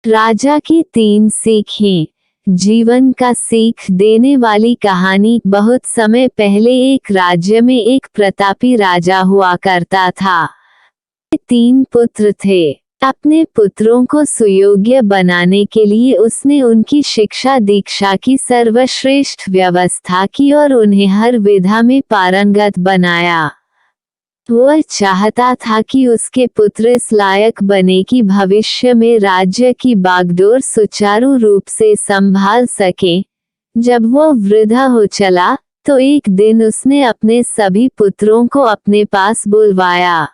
राजा की 3 सीखें। जीवन का सीख देने वाली कहानी। बहुत समय पहले एक राज्य में एक प्रतापी राजा हुआ करता था। 3 पुत्र थे। अपने पुत्रों को सुयोग्य बनाने के लिए उसने उनकी शिक्षा दीक्षा की सर्वश्रेष्ठ व्यवस्था की और उन्हें हर विधा में पारंगत बनाया। वह चाहता था कि उसके पुत्र इस लायक बने कि भविष्य में राज्य की बागडोर सुचारू रूप से संभाल सके। जब वह वृद्धा हो चला तो एक दिन उसने अपने सभी पुत्रों को अपने पास बुलवाया।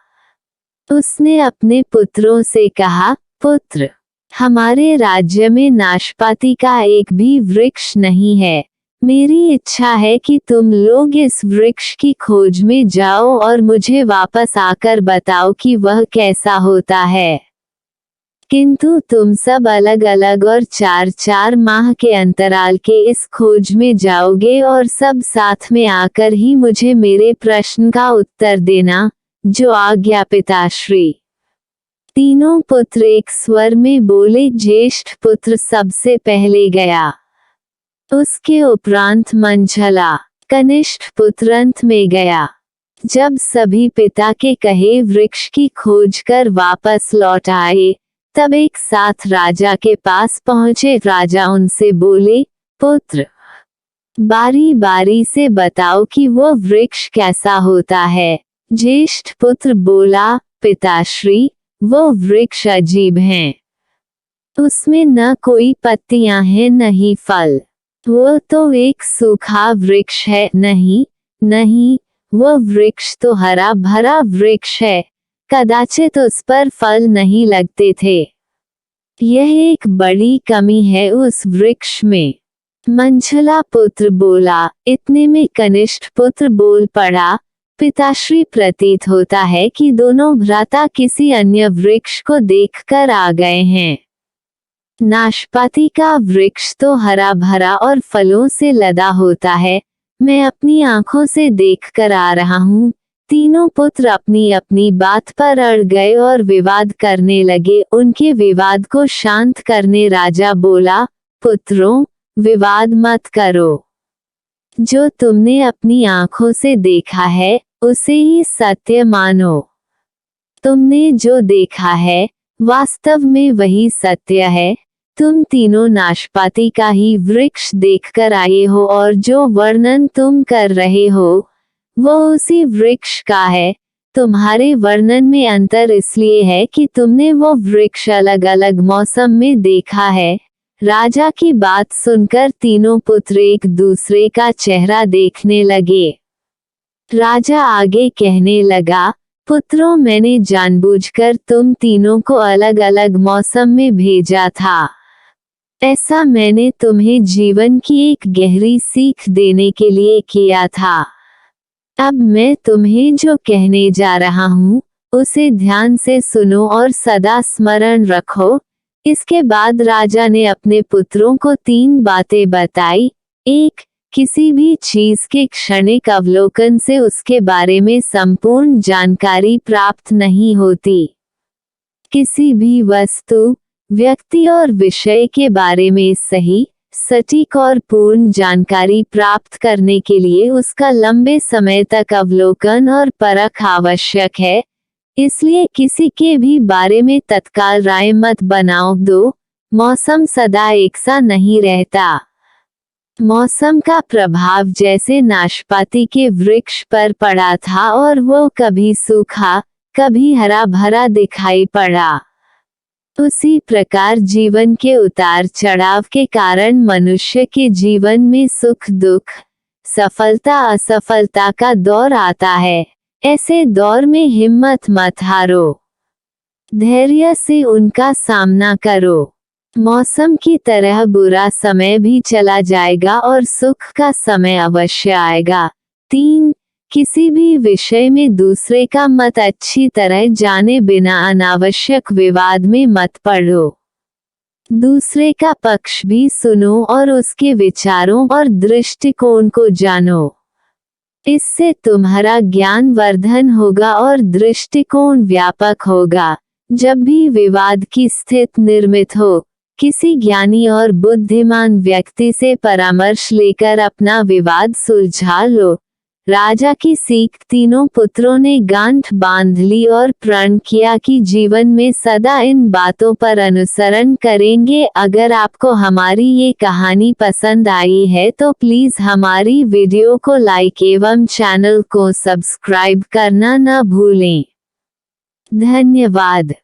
उसने अपने पुत्रों से कहा, पुत्र, हमारे राज्य में नाशपाती का एक भी वृक्ष नहीं है। मेरी इच्छा है कि तुम लोग इस वृक्ष की खोज में जाओ और मुझे वापस आकर बताओ कि वह कैसा होता है। किंतु तुम सब अलग अलग और 4-4 माह के अंतराल के इस खोज में जाओगे और सब साथ में आकर ही मुझे मेरे प्रश्न का उत्तर देना, जो आज्ञा पिताश्री। तीनों पुत्र एक स्वर में बोले। ज्येष्ठ पुत्र सबसे पहले गया। उसके उपरांत मंझला, कनिष्ठ पुत्र अंत में गया। जब सभी पिता के कहे वृक्ष की खोज कर वापस लौट आए, तब एक साथ राजा के पास पहुंचे। राजा उनसे बोले, पुत्र, बारी बारी से बताओ कि वो वृक्ष कैसा होता है। ज्येष्ठ पुत्र बोला, पिताश्री, वो वृक्ष अजीब हैं। उसमें न कोई पत्तियां हैं न ही फल। वो तो एक सूखा वृक्ष है। नहीं, वो वृक्ष तो हरा भरा वृक्ष है। कदाचित उस पर फल नहीं लगते थे। यह एक बड़ी कमी है उस वृक्ष में। मंझला पुत्र बोला। इतने में कनिष्ठ पुत्र बोल पड़ा, पिताश्री, प्रतीत होता है कि दोनों भ्राता किसी अन्य वृक्ष को देखकर आ गए हैं। नाशपाती का वृक्ष तो हरा भरा और फलों से लदा होता है। मैं अपनी आंखों से देखकर आ रहा हूँ। तीनों पुत्र अपनी अपनी बात पर अड़ गए और विवाद करने लगे। उनके विवाद को शांत करने राजा बोला, पुत्रों, विवाद मत करो। जो तुमने अपनी आंखों से देखा है उसे ही सत्य मानो। तुमने जो देखा है वास्तव में वही सत्य है। तुम तीनों नाशपाती का ही वृक्ष देखकर आए हो और जो वर्णन तुम कर रहे हो वो उसी वृक्ष का है। तुम्हारे वर्णन में अंतर इसलिए है कि तुमने वो वृक्ष अलग अलग मौसम में देखा है। राजा की बात सुनकर तीनों पुत्र एक दूसरे का चेहरा देखने लगे। राजा आगे कहने लगा, पुत्रों, मैंने जानबूझकर तुम तीनों को अलग अलग मौसम में भेजा था। ऐसा मैंने तुम्हें जीवन की एक गहरी सीख देने के लिए किया था। अब मैं तुम्हें जो कहने जा रहा हूँ उसे ध्यान से सुनो और सदा स्मरण रखो। इसके बाद राजा ने अपने पुत्रों को 3 बातें बताई। 1. किसी भी चीज के क्षणिक अवलोकन से उसके बारे में संपूर्ण जानकारी प्राप्त नहीं होती। किसी भी वस्तु, व्यक्ति और विषय के बारे में सही, सटीक और पूर्ण जानकारी प्राप्त करने के लिए उसका लंबे समय तक अवलोकन और परख आवश्यक है। इसलिए किसी के भी बारे में तत्काल राय मत बनाओ। 2. मौसम सदा एक सा नहीं रहता। मौसम का प्रभाव जैसे नाशपाती के वृक्ष पर पड़ा था और वो कभी सूखा, कभी हरा भरा दिखाई पड़ा, उसी प्रकार जीवन के उतार चढ़ाव के कारण मनुष्य के जीवन में सुख दुख, सफलता असफलता का दौर आता है। ऐसे दौर में हिम्मत मत हारो, धैर्य से उनका सामना करो। मौसम की तरह बुरा समय भी चला जाएगा और सुख का समय अवश्य आएगा। 3. किसी भी विषय में दूसरे का मत अच्छी तरह जाने बिना अनावश्यक विवाद में मत पड़ो। दूसरे का पक्ष भी सुनो और उसके विचारों और दृष्टिकोण को जानो। इससे तुम्हारा ज्ञान वर्धन होगा और दृष्टिकोण व्यापक होगा। जब भी विवाद की स्थिति निर्मित हो, किसी ज्ञानी और बुद्धिमान व्यक्ति से परामर्श लेकर अपना विवाद सुलझा लो। राजा की सीख। तीनों पुत्रों ने गांठ बांध ली और प्रण किया कि जीवन में सदा इन बातों पर अनुसरण करेंगे। अगर आपको हमारी ये कहानी पसंद आई है तो प्लीज हमारी वीडियो को लाइक एवं चैनल को सब्सक्राइब करना न भूलें। धन्यवाद।